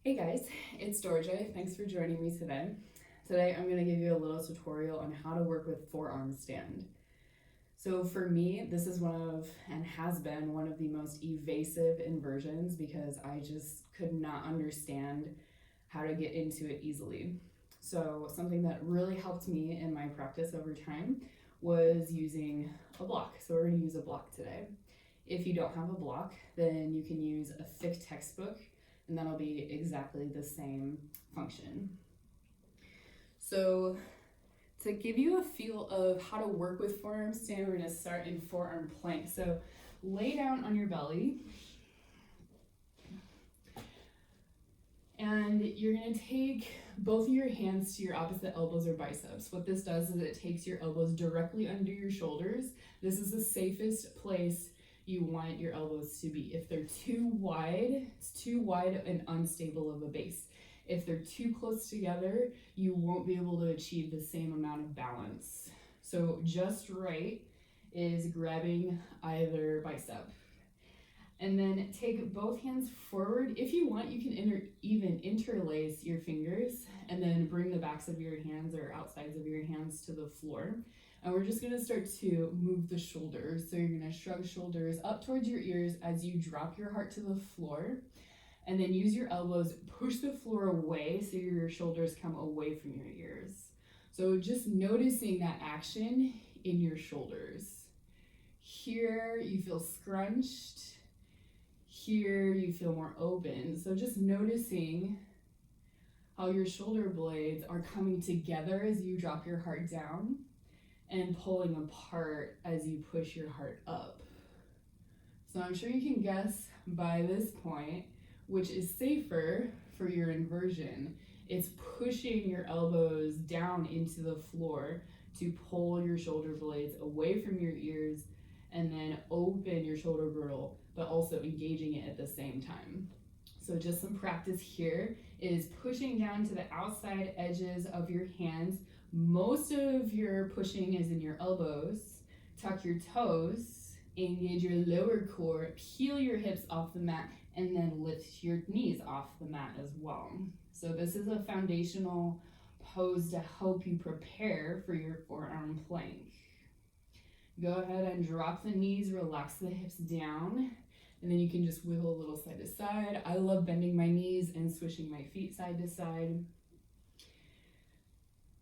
Hey guys, it's Dorje. Thanks for joining me today. Today I'm going to give you a little tutorial on how to work with forearm stand. So for me, this is and has been one of the most evasive inversions because I just could not understand how to get into it easily. So something that really helped me in my practice over time was using a block. So we're going to use a block today. If you don't have a block, then you can use a thick textbook and that'll be exactly the same function. So to give you a feel of how to work with forearm stand, we're going to start in forearm plank. So lay down on your belly and you're going to take both of your hands to your opposite elbows or biceps. What this does is it takes your elbows directly under your shoulders. This is the safest place you want your elbows to be. If they're too wide, it's too wide and unstable of a base. If they're too close together, you won't be able to achieve the same amount of balance. So just right is grabbing either bicep. And then take both hands forward. If you want, you can even interlace your fingers and then bring the backs of your hands or outsides of your hands to the floor. And we're just gonna start to move the shoulders. So you're gonna shrug shoulders up towards your ears as you drop your heart to the floor. And then use your elbows, push the floor away so your shoulders come away from your ears. So just noticing that action in your shoulders. Here you feel scrunched. Here you feel more open. So just noticing how your shoulder blades are coming together as you drop your heart down and pulling apart as you push your heart up. So I'm sure you can guess by this point which is safer for your inversion. It's pushing your elbows down into the floor to pull your shoulder blades away from your ears and then open your shoulder girdle, but also engaging it at the same time. So just some practice here is pushing down to the outside edges of your hands. Most of your pushing is in your elbows. Tuck your toes, engage your lower core, peel your hips off the mat, and then lift your knees off the mat as well. So this is a foundational pose to help you prepare for your forearm plank. Go ahead and drop the knees, relax the hips down, and then you can just wiggle a little side to side. I love bending my knees and swishing my feet side to side.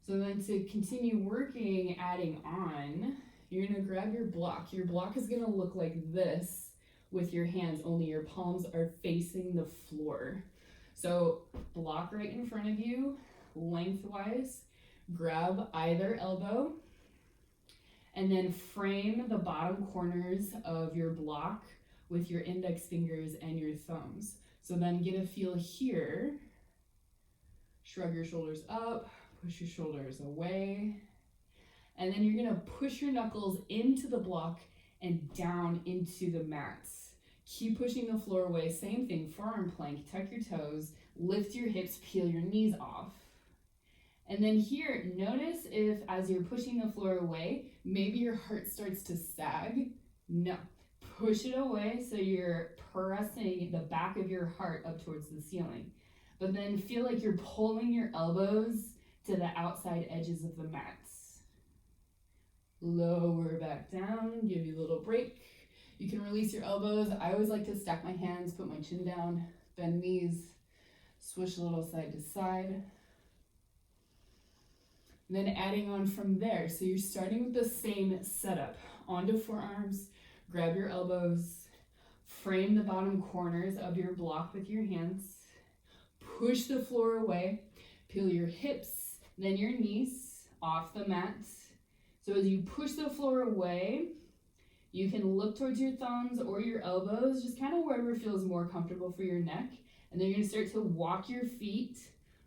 So then to continue working, adding on, you're gonna grab your block. Your block is gonna look like this with your hands, only your palms are facing the floor. So block right in front of you, lengthwise, grab either elbow, and then frame the bottom corners of your block with your index fingers and your thumbs. So then get a feel here, shrug your shoulders up, push your shoulders away, and then you're gonna push your knuckles into the block and down into the mats. Keep pushing the floor away, same thing, forearm plank, tuck your toes, lift your hips, peel your knees off. And then here, notice if as you're pushing the floor away, maybe your heart starts to sag. No, push it away so you're pressing the back of your heart up towards the ceiling. But then feel like you're pulling your elbows to the outside edges of the mats. Lower back down, give you a little break. You can release your elbows. I always like to stack my hands, put my chin down, bend knees, swish a little side to side. And then adding on from there. So you're starting with the same setup. Onto forearms, grab your elbows, frame the bottom corners of your block with your hands, push the floor away, peel your hips, then your knees off the mat. So as you push the floor away, you can look towards your thumbs or your elbows, just kind of wherever feels more comfortable for your neck. And then you're gonna start to walk your feet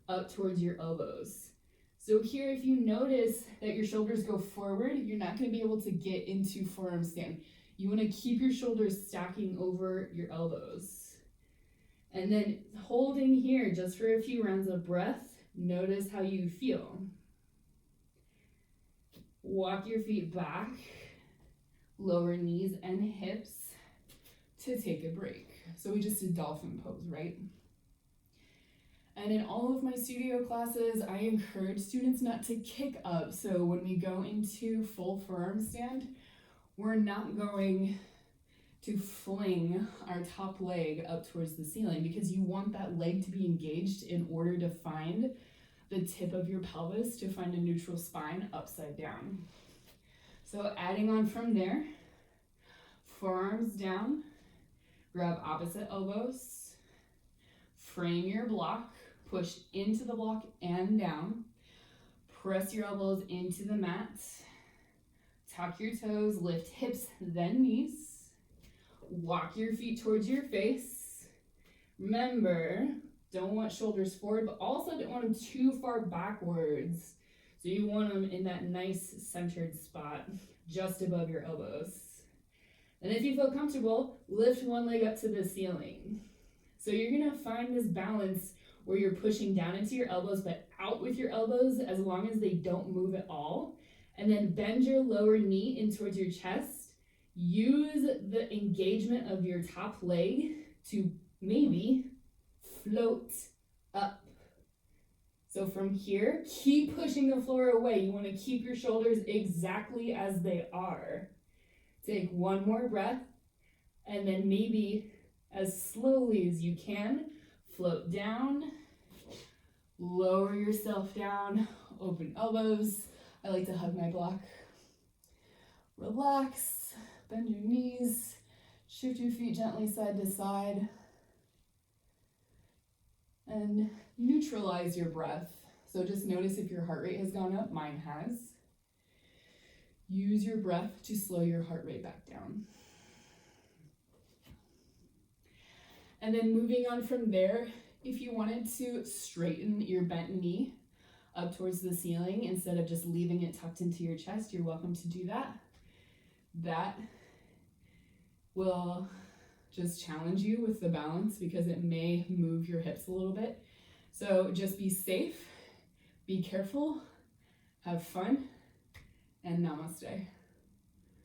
up towards your elbows. So here, if you notice that your shoulders go forward, you're not gonna be able to get into forearm stand. You wanna keep your shoulders stacking over your elbows. And then holding here just for a few rounds of breath, notice how you feel. Walk your feet back, lower knees and hips to take a break. So we just did dolphin pose, right? And in all of my studio classes, I encourage students not to kick up. So when we go into full forearm stand, we're not going to fling our top leg up towards the ceiling, because you want that leg to be engaged in order to find the tip of your pelvis, to find a neutral spine upside down. So adding on from there, forearms down, grab opposite elbows, frame your block, push into the block and down, press your elbows into the mat, tuck your toes, lift hips, then knees, walk your feet towards your face. Remember, don't want shoulders forward, but also don't want them too far backwards. So you want them in that nice centered spot just above your elbows. And if you feel comfortable, lift one leg up to the ceiling. So you're gonna find this balance where you're pushing down into your elbows, but out with your elbows as long as they don't move at all. And then bend your lower knee in towards your chest. Use the engagement of your top leg to maybe float up. So from here, keep pushing the floor away. You want to keep your shoulders exactly as they are. Take one more breath, and then maybe as slowly as you can, float down, lower yourself down, open elbows. I like to hug my block. Relax, bend your knees, shift your feet gently side to side, and neutralize your breath. So just notice if your heart rate has gone up. Mine has. Use your breath to slow your heart rate back down. And then moving on from there, if you wanted to straighten your bent knee up towards the ceiling instead of just leaving it tucked into your chest, you're welcome to do that. That will just challenge you with the balance because it may move your hips a little bit. So just be safe, be careful, have fun, and namaste.